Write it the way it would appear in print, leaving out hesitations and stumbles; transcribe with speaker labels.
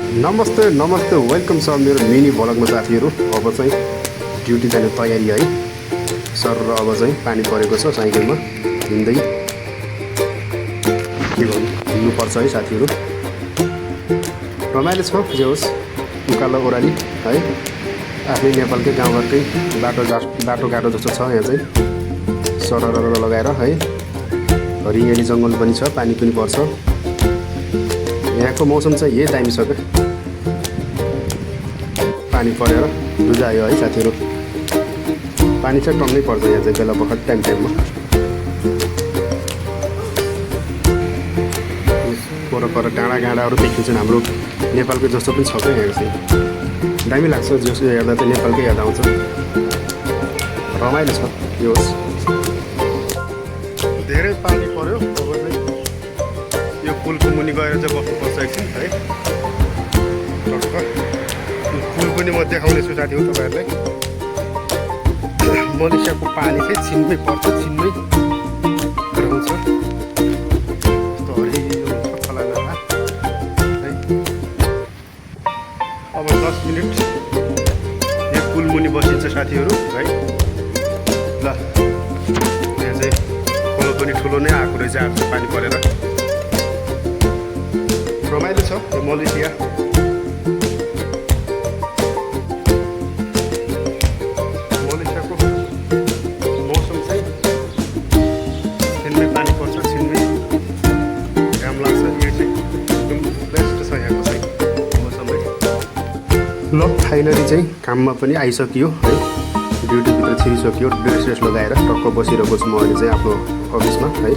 Speaker 1: नमस्ते नमस्ते वेलकम छ मेरो मिनी भ्लगमा साथीहरू। अब चाहिँ ड्युटी जाने तयारी है सर। र अब चाहिँ पानी परेको छ, साइकलमा हिँड्दै के गर्नु हिँड्नुपर्छ है साथीहरू। रमाइलो छ जे होस्, उकालो ओह्राली है। आफ्नै नेपालकै गाउँघरकै बाटोघाटो जस्तो छ यहाँ चाहिँ। सरर लगाएर है, हरियाली जङ्गल पनि छ, पानी पनि पर्छ। यहाँको मौसम चाहिँ यही दामी छ क्या, पानी परेर बुझायो है साथीहरू। पानी चाहिँ टन्नै पर्छ यहाँ चाहिँ बेला बखत टाइममा। पर डाँडाहरू देखिन्छन्, हाम्रो नेपालको जस्तो पनि छ क्या यहाँ चाहिँ। दामी लाग्छ, जसो हेर्दा चाहिँ नेपालकै याद आउँछ। रमाइलो छ यो। धेरै पानी पर्यो, अब चाहिँ यो पुलको मुनि गएर चाहिँ बस्नुपर्छ एकछिन है। पुल पनि म देखाउने छु साथीहरू तपाईँहरूलाई। मलेसियाको पानी चाहिँ छिनमै पर्छ, छिनमै रहन्छ। यस्तो हरियो खोला नाला है। अब 10 मिनट यो पुल मुनि बसिन्छ साथीहरू है। ल यहाँ चाहिँ खोलो पनि ठुलो नै आएको रहेछ आज पानी परेर। रमाइलो छ यो मलेसिया। मलेसियाको मौसम चाहिँ छिनमै पानी पर्छ, छिनमै घाम लाग्छ। यो चाहिँ एकदम बेस्ट छ यहाँको चाहिँ मौसमै। ल फाइनली चाहिँ काममा पनि आइसकियो है। ड्युटीभित्र छिरिसक्यो, ड्रेस लगाएर टक्क बसिरहेको छु म अहिले चाहिँ आफ्नो अफिसमा है।